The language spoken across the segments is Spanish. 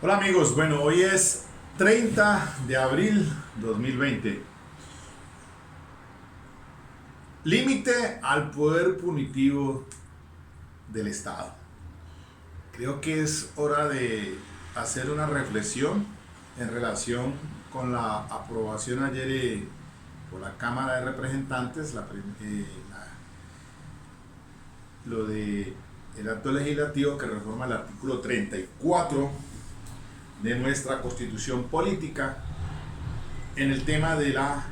Hola amigos, bueno, hoy es 30 de abril 2020. Límite al poder punitivo del Estado. Creo que es hora de hacer una reflexión en relación con la aprobación ayer por la Cámara de Representantes, lo de el acto legislativo que reforma el artículo 34 de nuestra Constitución Política en el tema de la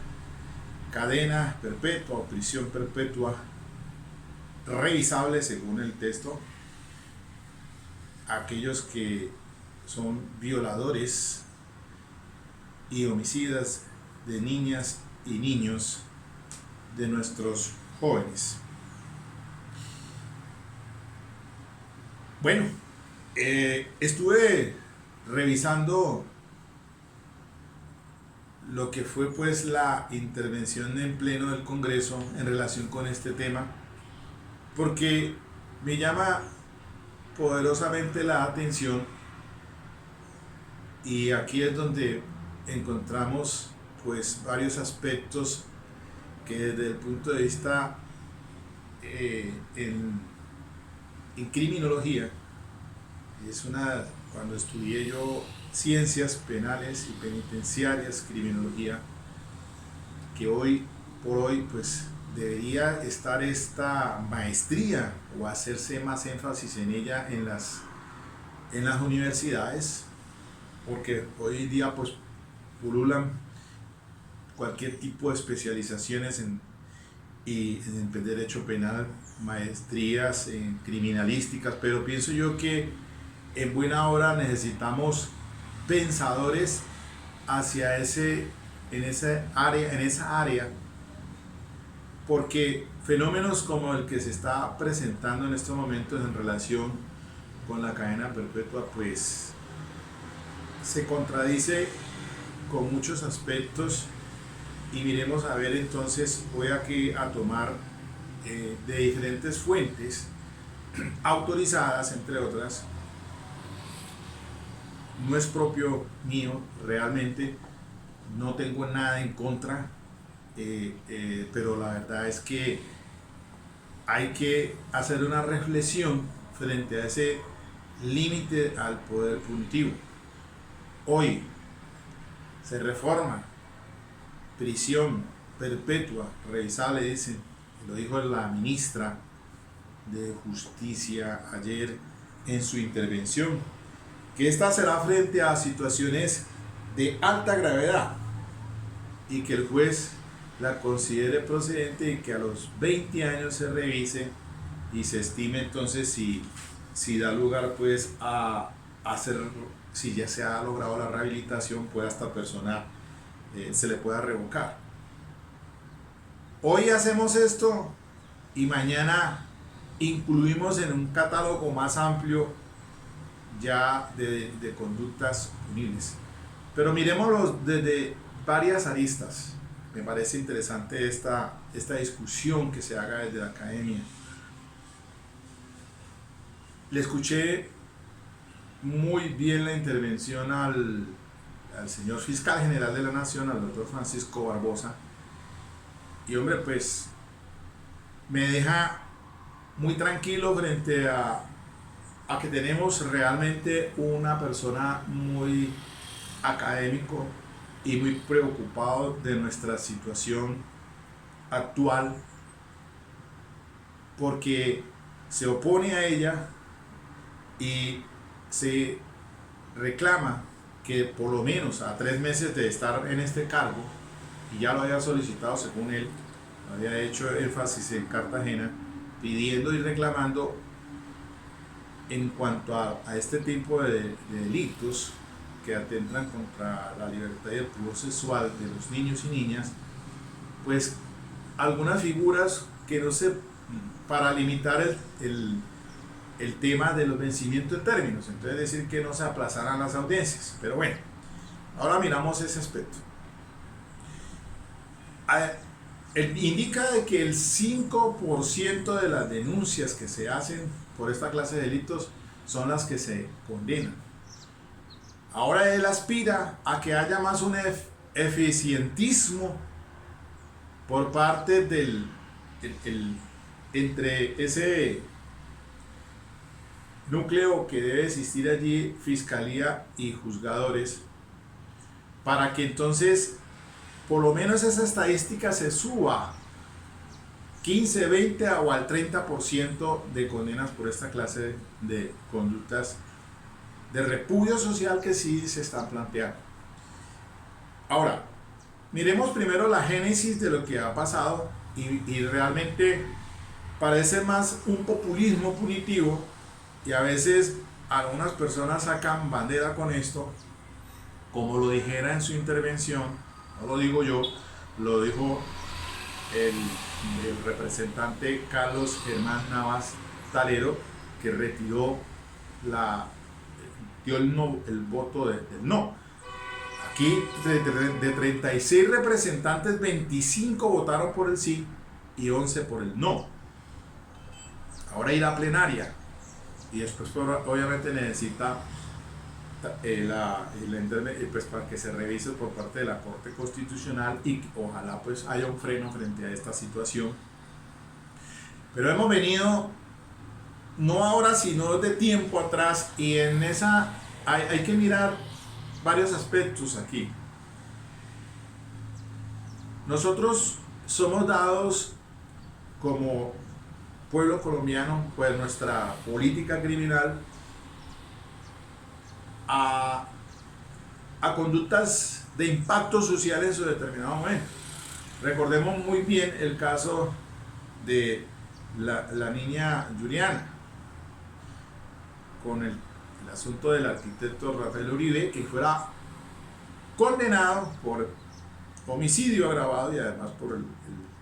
cadena perpetua o prisión perpetua revisable según el texto aquellos que son violadores y homicidas de niñas y niños de nuestros jóvenes. Bueno, estuve revisando lo que fue pues la intervención en pleno del Congreso en relación con este tema, porque me llama poderosamente la atención y aquí es donde encontramos pues varios aspectos que desde el punto de vista en criminología cuando estudié yo ciencias penales y penitenciarias, criminología, que hoy por hoy pues debería estar esta maestría o hacerse más énfasis en ella en las universidades, porque hoy en día pues pululan cualquier tipo de especializaciones en derecho penal, maestrías en criminalísticas, pero pienso yo que en buena hora necesitamos pensadores hacia en esa área, porque fenómenos como el que se está presentando en estos momentos en relación con la cadena perpetua, pues se contradice con muchos aspectos y miremos a ver entonces, voy aquí a tomar de diferentes fuentes autorizadas, entre otras, no es propio mío realmente, no tengo nada en contra, pero la verdad es que hay que hacer una reflexión frente a ese límite al poder punitivo. Hoy se reforma prisión perpetua revisable, dicen, lo dijo la ministra de Justicia ayer en su intervención, que esta será frente a situaciones de alta gravedad y que el juez la considere procedente y que a los 20 años se revise y se estime entonces si da lugar pues a hacer, si ya se ha logrado la rehabilitación, pues a esta persona se le pueda revocar. Hoy hacemos esto y mañana incluimos en un catálogo más amplio ya de conductas punibles. Pero miremoslo desde varias aristas. Me parece interesante esta discusión que se haga desde la academia. Le escuché muy bien la intervención al señor fiscal general de la Nación, al doctor Francisco Barbosa, y hombre, pues me deja muy tranquilo frente a que tenemos realmente una persona muy académico y muy preocupado de nuestra situación actual, porque se opone a ella y se reclama que por lo menos a 3 meses de estar en este cargo, y ya lo había solicitado según él, lo había hecho énfasis en Cartagena, pidiendo y reclamando en cuanto a este tipo de delitos que atentan contra la libertad y el pudor sexual de los niños y niñas, pues algunas figuras que no se, para limitar el tema de los vencimientos de términos, entonces decir que no se aplazaran las audiencias, pero bueno, ahora miramos ese aspecto. Indica de que el 5% de las denuncias que se hacen por esta clase de delitos son las que se condenan. Ahora él aspira a que haya más un eficientismo por parte entre ese núcleo que debe existir allí, fiscalía y juzgadores, para que entonces por lo menos esa estadística se suba 15, 20 o al 30% de condenas por esta clase de conductas de repudio social que sí se están planteando. Ahora, miremos primero la génesis de lo que ha pasado y realmente parece más un populismo punitivo y a veces algunas personas sacan bandera con esto, como lo dijera en su intervención, no lo digo yo, lo dijo el representante Carlos Germán Navas Talero, que retiró dio el voto del no. Aquí de 36 representantes, 25 votaron por el sí y 11 por el no. Ahora irá a plenaria y después obviamente necesita pues para que se revise por parte de la Corte Constitucional y ojalá pues haya un freno frente a esta situación. Pero hemos venido no ahora sino de tiempo atrás y en esa hay que mirar varios aspectos aquí. Nosotros somos dados como pueblo colombiano, pues nuestra política criminal a conductas de impacto social en su determinado momento. Recordemos muy bien el caso de la niña Juliana, con el asunto del arquitecto Rafael Uribe, que fuera condenado por homicidio agravado y además por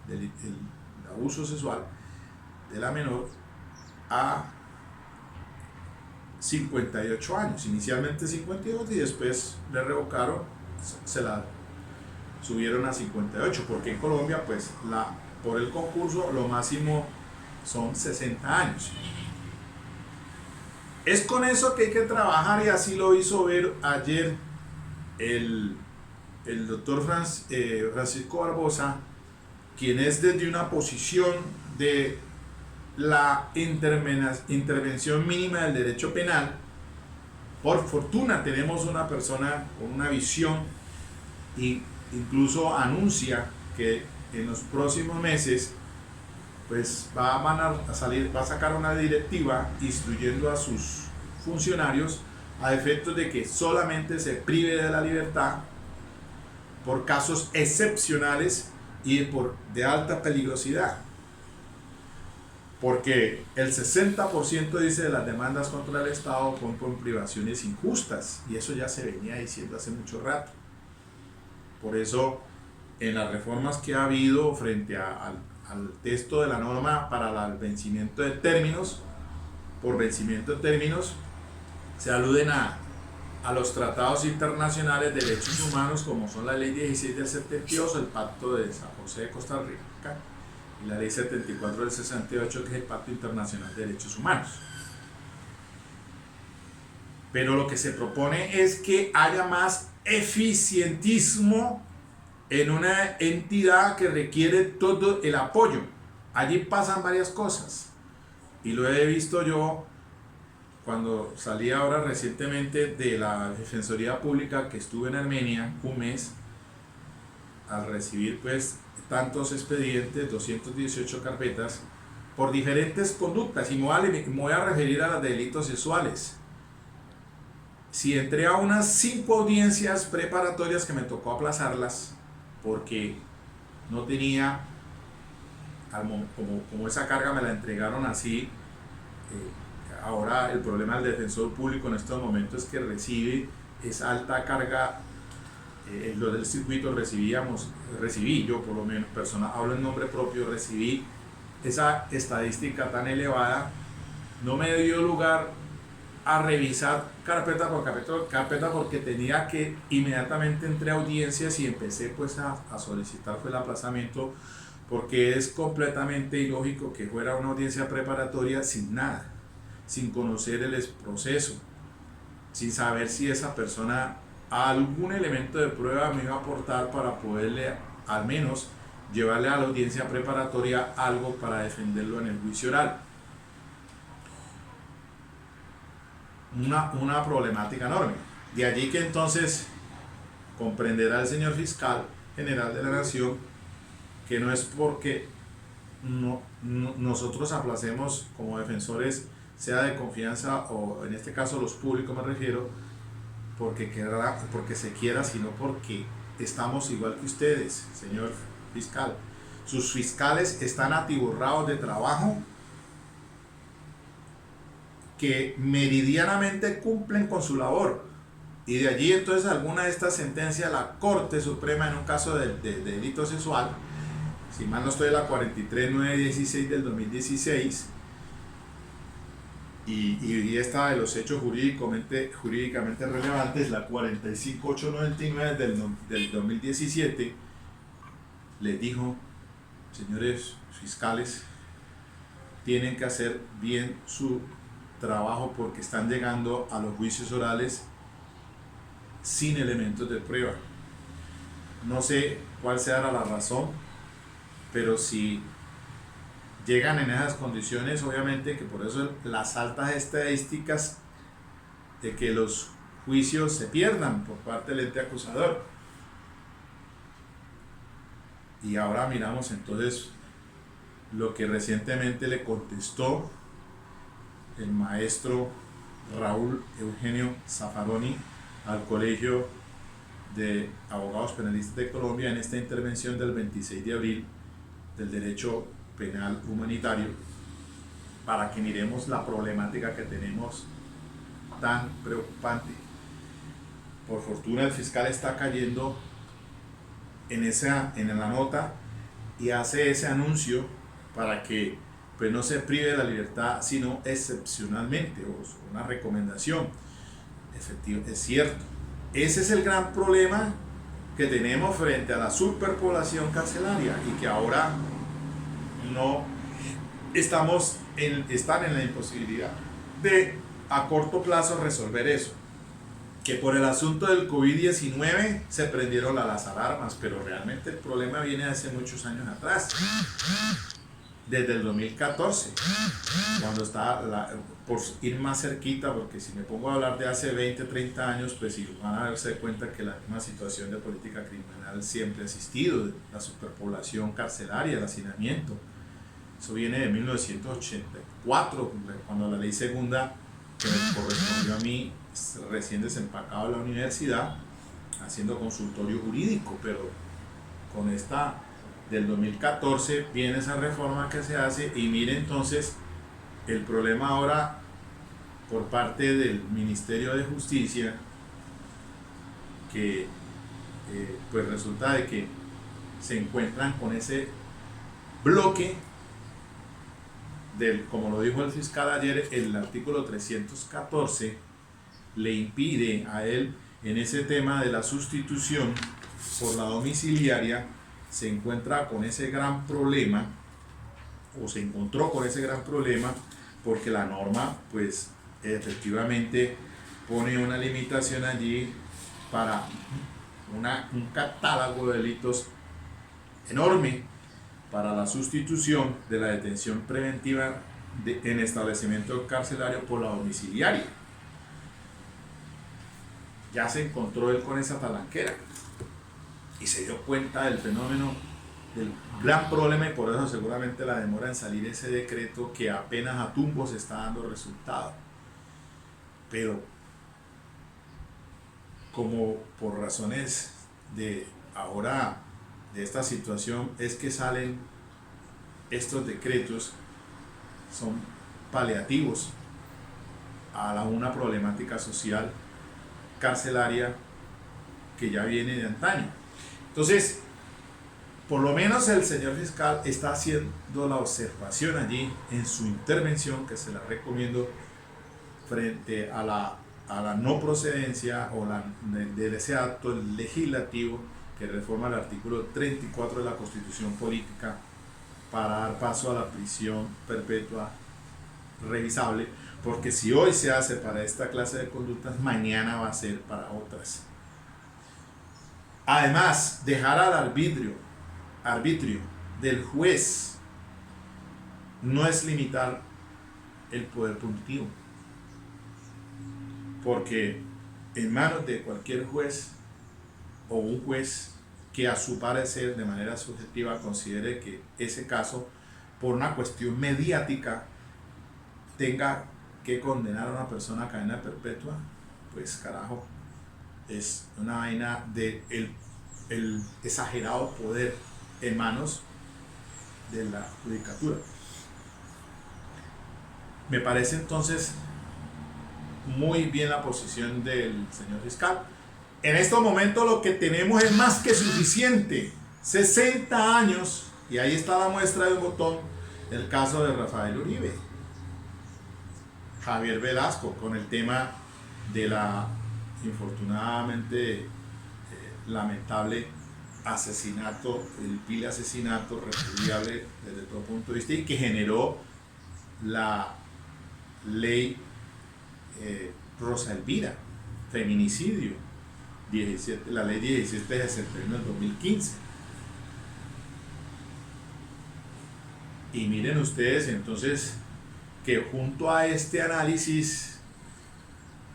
el abuso sexual de la menor a 58 años, inicialmente 52 y después le revocaron, se la subieron a 58, porque en Colombia pues por el concurso lo máximo son 60 años. Es con eso que hay que trabajar y así lo hizo ver ayer el doctor Francisco Barbosa, quien es desde una posición de la intervención mínima del derecho penal. Por fortuna tenemos una persona con una visión e incluso anuncia que en los próximos meses pues va a sacar una directiva instruyendo a sus funcionarios a efectos de que solamente se prive de la libertad por casos excepcionales y de alta peligrosidad, porque el 60% dice de las demandas contra el Estado son con privaciones injustas y eso ya se venía diciendo hace mucho rato. Por eso en las reformas que ha habido frente al texto de la norma para el vencimiento de términos, por vencimiento de términos se aluden a los tratados internacionales de derechos humanos como son la ley 16 del 72, el pacto de San José de Costa Rica y la ley 74 del 68, que es el pacto internacional de derechos humanos. Pero lo que se propone es que haya más eficientismo en una entidad que requiere todo el apoyo. Allí pasan varias cosas y lo he visto yo cuando salí ahora recientemente de la Defensoría Pública, que estuve en Armenia un mes, al recibir pues tantos expedientes, 218 carpetas, por diferentes conductas, y me voy a referir a las de delitos sexuales. Si entré a unas 5 audiencias preparatorias que me tocó aplazarlas, porque no tenía, como esa carga me la entregaron así, ahora el problema del defensor público en estos momentos es que recibe esa alta carga. Lo del circuito recibí yo por lo menos, hablo en nombre propio, recibí esa estadística tan elevada, no me dio lugar a revisar carpeta por carpeta porque tenía que inmediatamente entré a audiencias y empecé pues a solicitar el aplazamiento, porque es completamente ilógico que fuera una audiencia preparatoria sin nada, sin conocer el proceso. sin saber si esa persona algún elemento de prueba me iba a aportar para poderle al menos llevarle a la audiencia preparatoria algo para defenderlo en el juicio oral. Una problemática enorme. De allí que entonces comprenderá el señor fiscal general de la Nación que no es porque nosotros aplacemos como defensores, sea de confianza o en este caso los públicos me refiero, porque se quiera, sino porque estamos igual que ustedes, señor fiscal. Sus fiscales están atiborrados de trabajo, que meridianamente cumplen con su labor, y de allí entonces alguna de estas sentencias de la Corte Suprema en un caso de delito sexual, si mal no estoy, la 43.916 del 2016, y esta de los hechos jurídicamente relevantes, la 45.899 del 2017, les dijo: señores fiscales, tienen que hacer bien su trabajo porque están llegando a los juicios orales sin elementos de prueba. No sé cuál sea la razón, pero si llegan en esas condiciones, obviamente que por eso las altas estadísticas de que los juicios se pierdan por parte del ente acusador. Y ahora miramos entonces lo que recientemente le contestó el maestro Raúl Eugenio Zaffaroni al Colegio de Abogados Penalistas de Colombia en esta intervención del 26 de abril del derecho penal humanitario, para que miremos la problemática que tenemos tan preocupante. Por fortuna el fiscal está cayendo en la nota y hace ese anuncio para que pues no se prive de la libertad sino excepcionalmente, o una recomendación. Efectivo, es cierto, ese es el gran problema que tenemos frente a la superpoblación carcelaria, y que ahora no están en la imposibilidad de a corto plazo resolver eso. Que por el asunto del COVID-19 se prendieron las alarmas, pero realmente el problema viene hace muchos años atrás, desde el 2014, cuando estaba, por ir más cerquita, porque si me pongo a hablar de hace 20, 30 años, pues si van a darse cuenta que la misma situación de política criminal siempre ha existido, la superpoblación carcelaria, el hacinamiento. Eso viene de 1984, cuando la ley segunda, que me correspondió a mí, recién desempacado de la universidad, haciendo consultorio jurídico, pero con esta del 2014 viene esa reforma que se hace, y mire entonces el problema ahora por parte del Ministerio de Justicia, que pues resulta de que se encuentran con ese bloque como lo dijo el fiscal ayer, el artículo 314 le impide a él, en ese tema de la sustitución por la domiciliaria, se encuentra con ese gran problema, o se encontró con ese gran problema, porque la norma pues efectivamente pone una limitación allí para un catálogo de delitos enorme para la sustitución de la detención preventiva en establecimiento carcelario por la domiciliaria. Ya se encontró él con esa talanquera y se dio cuenta del fenómeno, del gran problema, y por eso seguramente la demora en salir ese decreto que apenas a tumbos está dando resultado. Pero como por razones de ahora de esta situación es que salen estos decretos, son paliativos a una problemática social carcelaria que ya viene de antaño. Entonces, por lo menos el señor fiscal está haciendo la observación allí en su intervención, que se la recomiendo, frente a la no procedencia de ese acto legislativo que reforma el artículo 34 de la Constitución Política para dar paso a la prisión perpetua revisable, Porque si hoy se hace para esta clase de conductas, mañana va a ser para otras. Además, dejar al arbitrio del juez no es limitar el poder punitivo, porque en manos de cualquier juez o un juez que a su parecer de manera subjetiva considere que ese caso por una cuestión mediática tenga que condenar a una persona a cadena perpetua, pues carajo, es una vaina de el exagerado poder en manos de la judicatura. Me parece entonces muy bien la posición del señor fiscal. En estos momentos lo que tenemos es más que suficiente. 60 años, y ahí está la muestra del botón, el caso de Rafael Uribe, Javier Velasco, con el tema de la infortunadamente lamentable asesinato, el vil asesinato repudiable desde todo punto de vista, y que generó la ley Rosa Elvira, feminicidio, la ley 1761 del 2015. Y miren ustedes entonces que junto a este análisis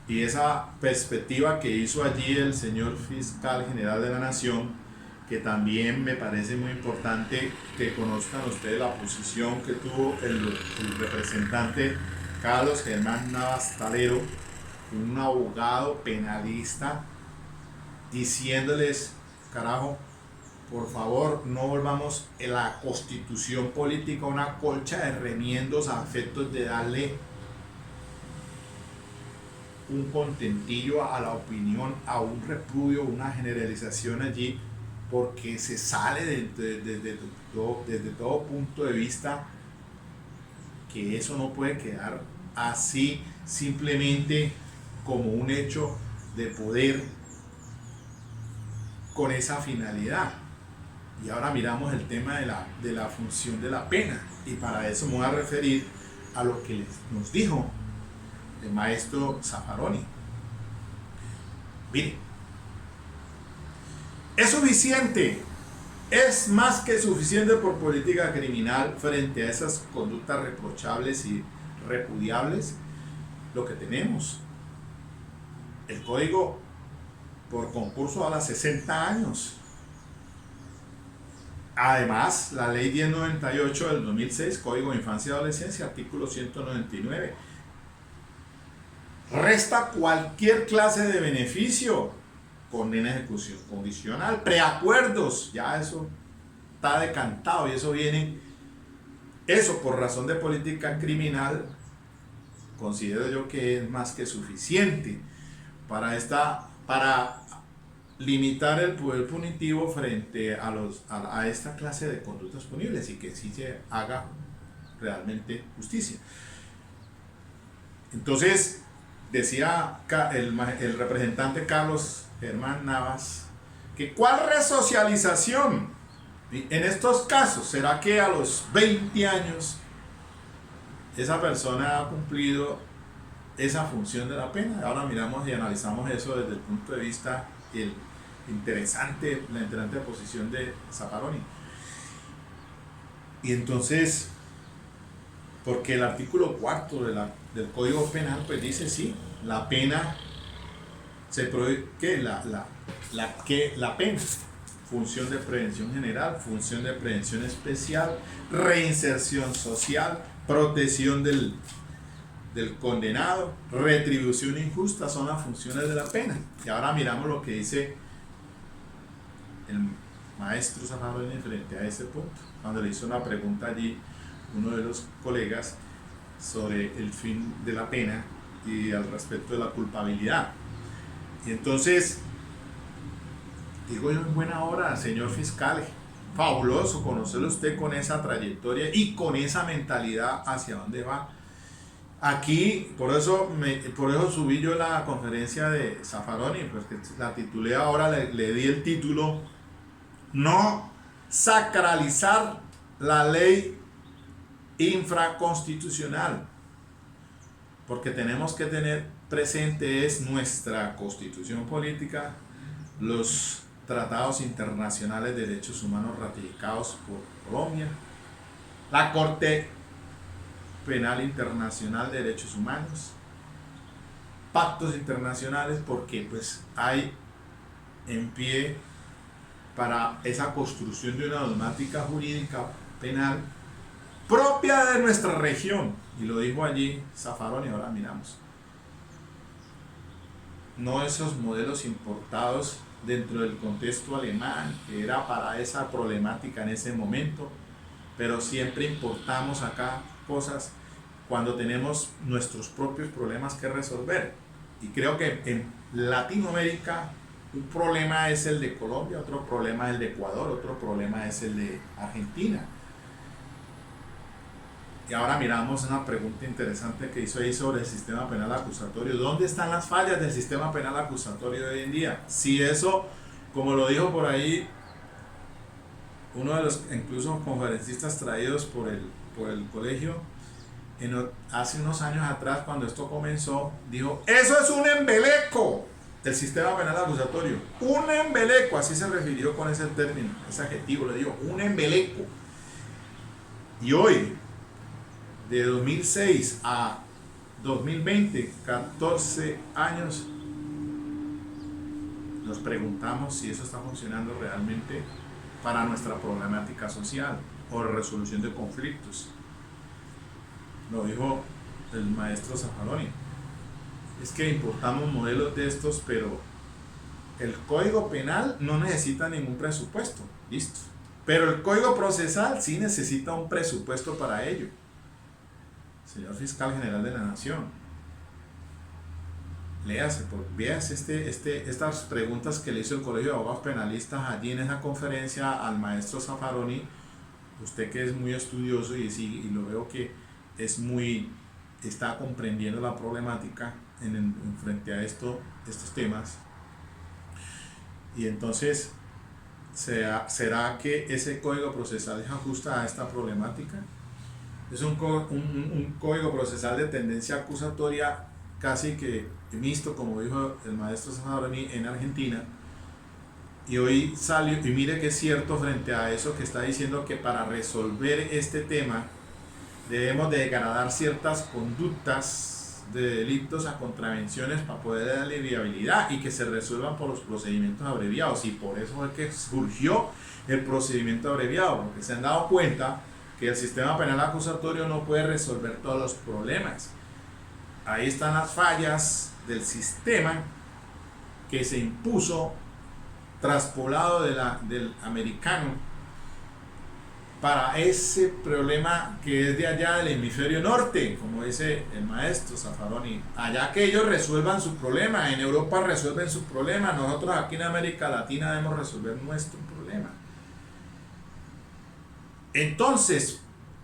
y esa perspectiva que hizo allí el señor fiscal general de la Nación, que también me parece muy importante que conozcan ustedes la posición que tuvo el representante Carlos Germán Navas Talero, un abogado penalista, diciéndoles, carajo, por favor no volvamos en la constitución política una colcha de remiendos a efectos de darle un contentillo a la opinión, a un repudio, una generalización allí, porque se sale desde todo punto de vista que eso no puede quedar así simplemente como un hecho de poder con esa finalidad. Y ahora miramos el tema de la función de la pena, y para eso me voy a referir a lo que nos dijo el maestro Zaffaroni. Mire, es suficiente, es más que suficiente por política criminal frente a esas conductas reprochables y repudiables lo que tenemos. El código por concurso a los 60 años. Además, la ley 1098 del 2006, Código de Infancia y Adolescencia, artículo 199, resta cualquier clase de beneficio, condena a ejecución condicional, preacuerdos, ya eso está decantado y eso viene, eso por razón de política criminal, considero yo que es más que suficiente para limitar el poder punitivo frente a esta clase de conductas punibles, y que sí se haga realmente justicia. Entonces, decía el representante Carlos Germán Navas, que ¿cuál resocialización? En estos casos, ¿será que a los 20 años esa persona ha cumplido esa función de la pena? Ahora miramos y analizamos eso desde el punto de vista la interesante posición de Zaffaroni. Y entonces, porque el artículo 4 del Código Penal pues dice, sí, la pena se prohíbe, que la pena, función de prevención general, función de prevención especial, reinserción social, protección del condenado, retribución injusta, son las funciones de la pena. Y ahora miramos lo que dice el maestro Zaffaroni frente a ese punto, cuando le hizo una pregunta allí uno de los colegas sobre el fin de la pena y al respecto de la culpabilidad. Y entonces digo yo, en buena hora, señor fiscal, fabuloso conocerlo usted con esa trayectoria y con esa mentalidad hacia dónde va. Aquí, por eso subí yo la conferencia de Zaffaroni, porque la titulé ahora, le di el título: no sacralizar la ley infraconstitucional. porque tenemos que tener presente es nuestra constitución política, los tratados internacionales de derechos humanos ratificados por Colombia, la Corte Penal Internacional de Derechos Humanos, pactos internacionales, porque pues hay en pie para esa construcción de una dogmática jurídica penal propia de nuestra región, y lo dijo allí Zaffaroni. Ahora miramos, no esos modelos importados dentro del contexto alemán, que era para esa problemática en ese momento, pero siempre importamos acá cosas cuando tenemos nuestros propios problemas que resolver. Y creo que en Latinoamérica un problema es el de Colombia, otro problema es el de Ecuador, otro problema es el de Argentina. Y ahora miramos una pregunta interesante que hizo ahí sobre el sistema penal acusatorio. ¿Dónde están las fallas del sistema penal acusatorio de hoy en día? Si eso, como lo dijo por ahí uno de los incluso conferencistas traídos por el colegio, hace unos años atrás, cuando esto comenzó, dijo: eso es un embeleco del sistema penal acusatorio. Un embeleco, así se refirió con ese término, ese adjetivo, le digo, un embeleco. Y hoy, de 2006 a 2020, 14 años, nos preguntamos si eso está funcionando realmente para nuestra problemática social o resolución de conflictos. Lo dijo el maestro Zaffaroni. Es que importamos modelos de estos, pero el Código Penal no necesita ningún presupuesto, listo. Pero el Código Procesal sí necesita un presupuesto para ello. Señor Fiscal General de la Nación, léase, véase estas preguntas que le hizo el Colegio de Abogados Penalistas allí en esa conferencia al maestro Zaffaroni. Usted que es muy estudioso y lo veo que está comprendiendo la problemática frente a estos temas. Y entonces, ¿será que ese código procesal se ajusta a esta problemática? Es un código procesal de tendencia acusatoria casi que mixto, como dijo el maestro Zaffaroni, en Argentina. Y hoy salió, y mire que es cierto frente a eso que está diciendo, que para resolver este tema debemos de degradar ciertas conductas de delitos a contravenciones para poder darle viabilidad y que se resuelvan por los procedimientos abreviados. Y por eso es que surgió el procedimiento abreviado, porque se han dado cuenta que el sistema penal acusatorio no puede resolver todos los problemas. Ahí están las fallas del sistema que se impuso traspolado del americano para ese problema que es de allá del hemisferio norte, como dice el maestro Zaffaroni. Allá que ellos resuelvan su problema, en Europa resuelven su problema, nosotros aquí en América Latina debemos resolver nuestro problema. Entonces,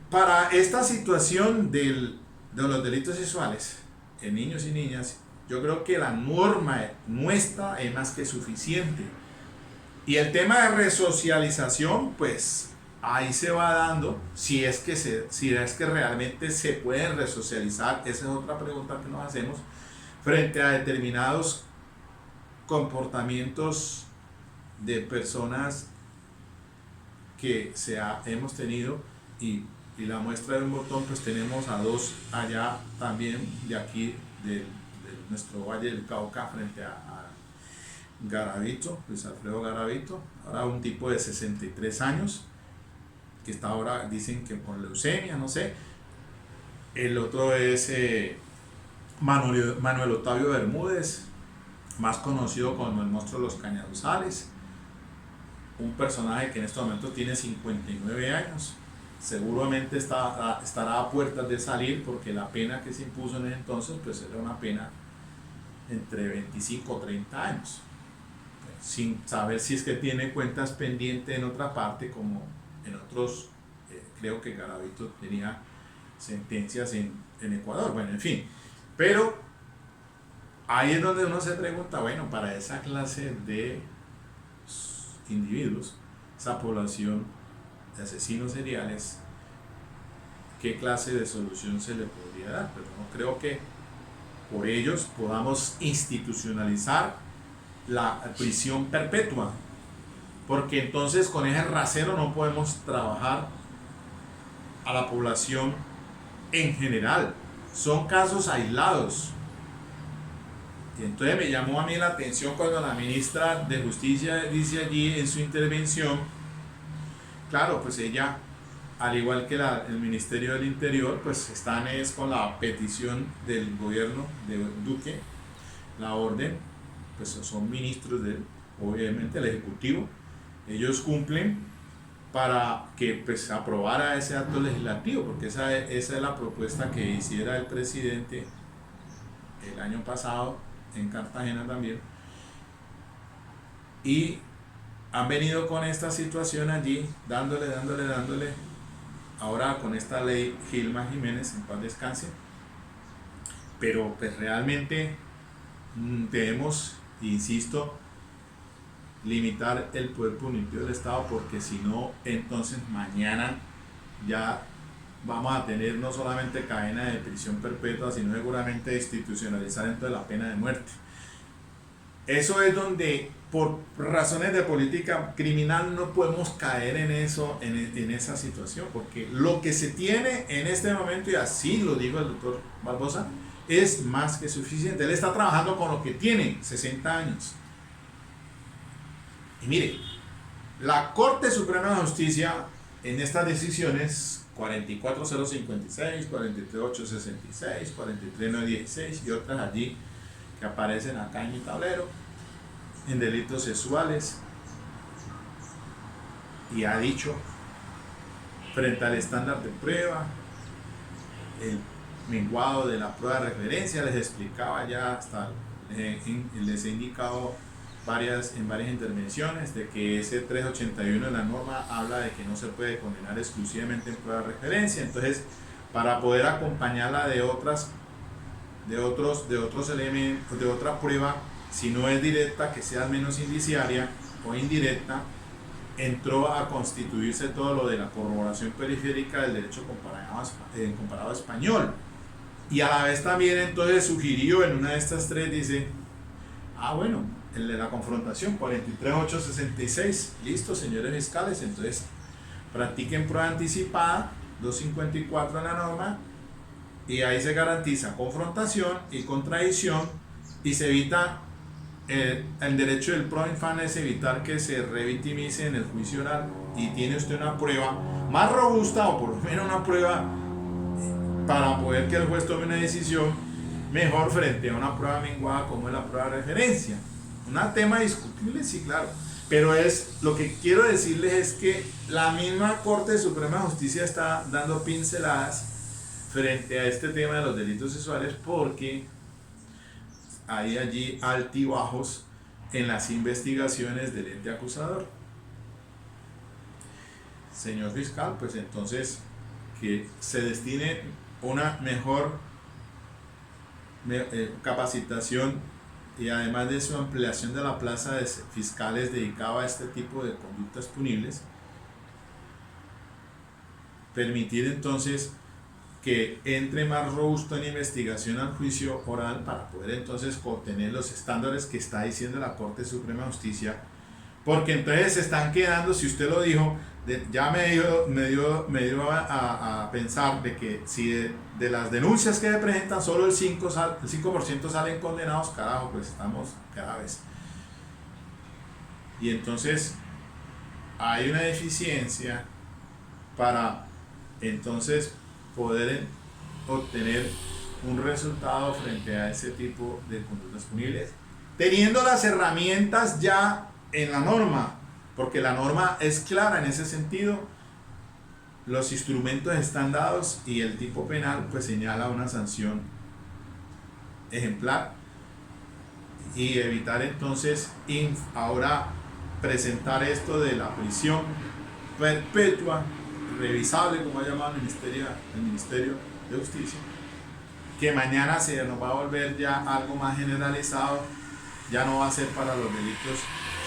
para esta situación de los delitos sexuales en niños y niñas, yo creo que la norma nuestra es más que suficiente. Y el tema de resocialización, pues ahí se va dando, si es que realmente se pueden resocializar. Esa es otra pregunta que nos hacemos frente a determinados comportamientos de personas que hemos tenido, y la muestra de un botón, pues tenemos a dos allá también de aquí de nuestro Valle del Cauca, frente a Garavito, Luis Alfredo Garavito, ahora un tipo de 63 años que está ahora, dicen que por leucemia, no sé. El otro es Manuel Otavio Bermúdez, más conocido como el monstruo de los Cañaduzales, un personaje que en este momento tiene 59 años, seguramente estará a puertas de salir, porque la pena que se impuso en ese entonces pues era una pena entre 25 o 30 años, sin saber si es que tiene cuentas pendientes en otra parte, como en otros. Creo que Garavito tenía sentencias en Ecuador, bueno, en fin. Pero ahí es donde uno se pregunta, bueno, para esa clase de individuos, esa población de asesinos seriales, ¿qué clase de solución se le podría dar? Pero no creo que por ellos podamos institucionalizar la prisión perpetua, porque entonces con ese rasero no podemos trabajar a la población en general, son casos aislados. Y entonces me llamó a mí la atención cuando la ministra de Justicia dice allí en su intervención, claro, pues ella, al igual que el Ministerio del Interior, pues están es con la petición del gobierno de Duque, la orden, pues son ministros obviamente el Ejecutivo, ellos cumplen para que pues aprobara ese acto legislativo, porque esa es la propuesta que hiciera el presidente el año pasado en Cartagena también, y han venido con esta situación allí, dándole, ahora con esta ley Gilma Jiménez, en paz descanse, pero pues realmente debemos, insisto, limitar el poder punitivo del Estado, porque si no, entonces mañana ya vamos a tener no solamente cadena de prisión perpetua, sino seguramente institucionalizar entonces la pena de muerte. Eso es donde por razones de política criminal no podemos caer en eso, en esa situación, porque lo que se tiene en este momento, y así lo dijo el doctor Barbosa, es más que suficiente. Él está trabajando con lo que tiene, 60 años. Y mire, la Corte Suprema de Justicia en estas decisiones 44056, 43866, 43916 y otras allí que aparecen acá en mi tablero, en delitos sexuales, y ha dicho, frente al estándar de prueba, el menguado de la prueba de referencia, les explicaba ya, hasta les he indicado en varias intervenciones, de que ese 381 de la norma habla de que no se puede condenar exclusivamente en prueba de referencia. Entonces, para poder acompañarla de otros elementos, de otra prueba, si no es directa, que sea al menos indiciaria o indirecta, entró a constituirse todo lo de la corroboración periférica del derecho comparado español. Y a la vez también entonces sugirió en una de estas tres, dice, bueno, el de la confrontación, 43866, listo, señores fiscales, entonces practiquen prueba anticipada, 254 en la norma, y ahí se garantiza confrontación y contradicción, y se evita el derecho del pro infame, es evitar que se revictimice en el juicio oral, y tiene usted una prueba más robusta, o por lo menos una prueba para poder que el juez tome una decisión mejor frente a una prueba menguada como es la prueba de referencia. Un tema discutible, sí, claro, pero lo que quiero decirles es que la misma Corte Suprema de Justicia está dando pinceladas frente a este tema de los delitos sexuales, porque hay allí altibajos en las investigaciones del ente acusador. Señor fiscal, pues entonces que se destine una mejor capacitación, y además de su ampliación de la plaza de fiscales dedicada a este tipo de conductas punibles, permitir entonces que entre más robusto en investigación al juicio oral, para poder entonces obtener los estándares que está diciendo la Corte Suprema de Justicia, porque entonces se están quedando, si usted lo dijo, ya me dio a pensar de que si de las denuncias que se presentan solo el 5% salen condenados, carajo, pues estamos graves. Y entonces hay una deficiencia para entonces poder obtener un resultado frente a ese tipo de conductas punibles, teniendo las herramientas ya en la norma, porque la norma es clara en ese sentido, los instrumentos están dados y el tipo penal pues señala una sanción ejemplar, y evitar entonces ahora presentar esto de la prisión perpetua revisable, como ha llamado el Ministerio de Justicia, que mañana se nos va a volver ya algo más generalizado, ya no va a ser para los delitos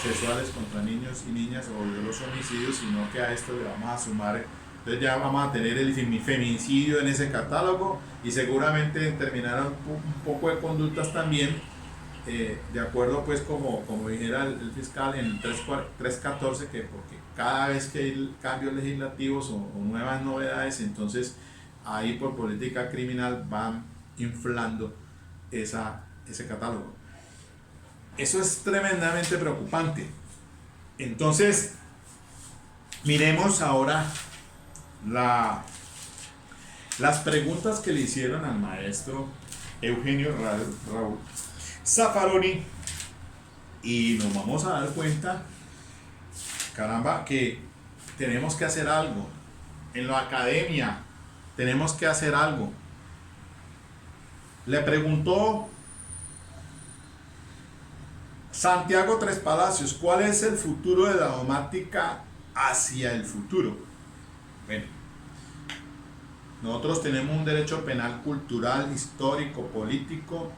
sexuales contra niños y niñas o de los homicidios, sino que a esto le vamos a sumar Entonces ya vamos a tener el feminicidio en ese catálogo y seguramente terminarán un poco de conductas también, de acuerdo pues como dijera el fiscal en el 314, que porque cada vez que hay cambios legislativos o nuevas novedades, entonces ahí por política criminal van inflando ese catálogo. Eso es tremendamente preocupante. Entonces, miremos ahora las preguntas que le hicieron al maestro Eugenio Raúl Zaffaroni, y nos vamos a dar cuenta, caramba, que tenemos que hacer algo. En la academia tenemos que hacer algo. Le preguntó Santiago Tres Palacios, ¿cuál es el futuro de la dogmática hacia el futuro? Bueno, nosotros tenemos un derecho penal cultural, histórico, político,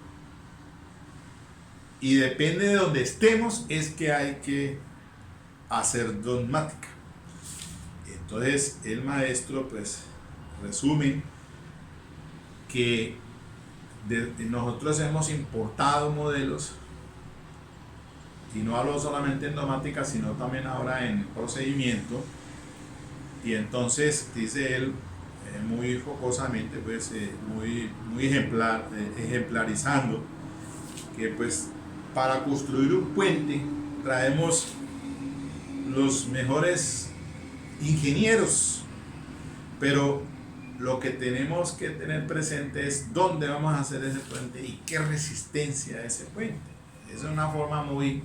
y depende de donde estemos es que hay que hacer dogmática. Entonces el maestro pues resume que nosotros hemos importado modelos, y no hablo solamente en dogmática sino también ahora en procedimiento, y entonces dice él muy jocosamente, pues muy ejemplarizando, que pues para construir un puente traemos los mejores ingenieros, pero lo que tenemos que tener presente es dónde vamos a hacer ese puente y qué resistencia a ese puente. Esa es una forma muy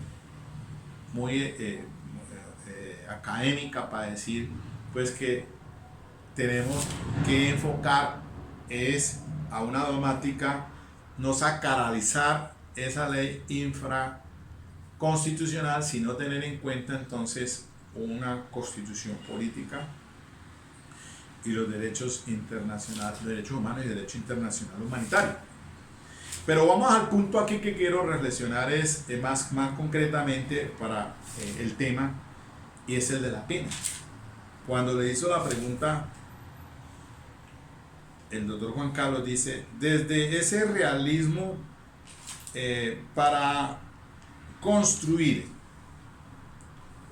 académica para decir pues que tenemos que enfocar es a una dogmática, no sacralizar esa ley infraconstitucional, sino tener en cuenta entonces una constitución política y los derechos internacionales, derechos humanos y derecho internacional humanitario. Pero vamos al punto aquí que quiero reflexionar, es más concretamente para el tema, y es el de la pena. Cuando le hizo la pregunta, el doctor Juan Carlos dice, desde ese realismo para construir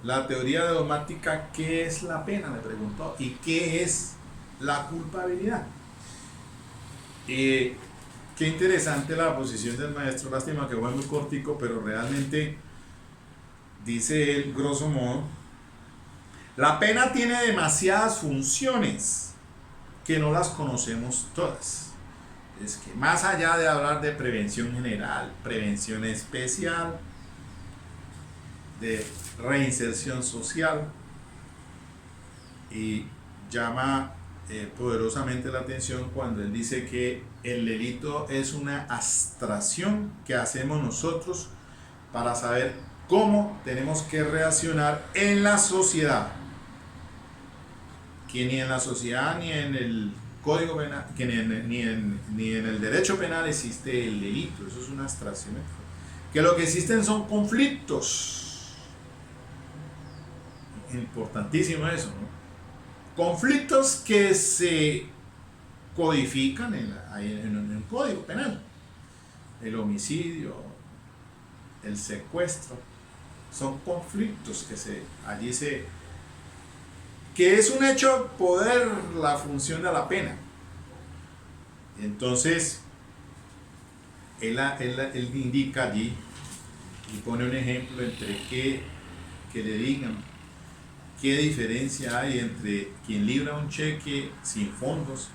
la teoría dogmática, ¿qué es la pena?, me preguntó, y ¿qué es la culpabilidad? Qué interesante la posición del maestro, lástima que fue muy cortico, pero realmente dice él, grosso modo, la pena tiene demasiadas funciones que no las conocemos todas. Es que más allá de hablar de prevención general, prevención especial, de reinserción social, y llama poderosamente la atención cuando él dice que el delito es una abstracción que hacemos nosotros para saber cómo tenemos que reaccionar en la sociedad, que ni en la sociedad ni en el Código Penal, que ni en el derecho penal existe el delito. Eso es una abstracción, que lo que existen son conflictos. Importantísimo eso, ¿no? Conflictos que se codifican en el Código Penal. El homicidio, el secuestro, son conflictos que es un hecho poder la función de la pena. Entonces él indica allí y pone un ejemplo entre que le digan qué diferencia hay entre quien libra un cheque sin fondos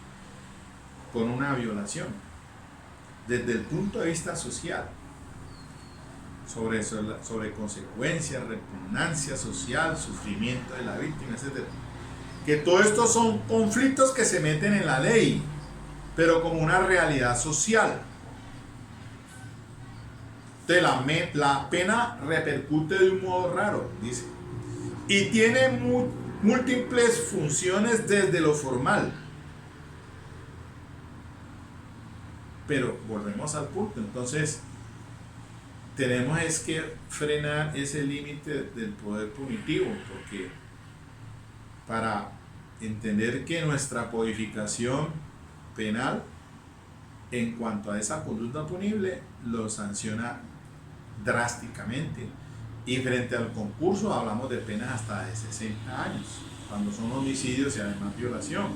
con una violación desde el punto de vista social, sobre consecuencias, repugnancia social, sufrimiento de la víctima, etc. Que todo esto son conflictos que se meten en la ley, pero como una realidad social. Entonces la pena repercute de un modo raro, dice, y tiene múltiples funciones desde lo formal. Pero volvemos al punto, entonces tenemos es que frenar ese límite del poder punitivo, porque para entender que nuestra codificación penal en cuanto a esa conducta punible lo sanciona drásticamente, y frente al concurso hablamos de penas hasta de 60 años cuando son homicidios y además violación.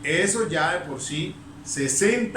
Eso ya de por sí, 60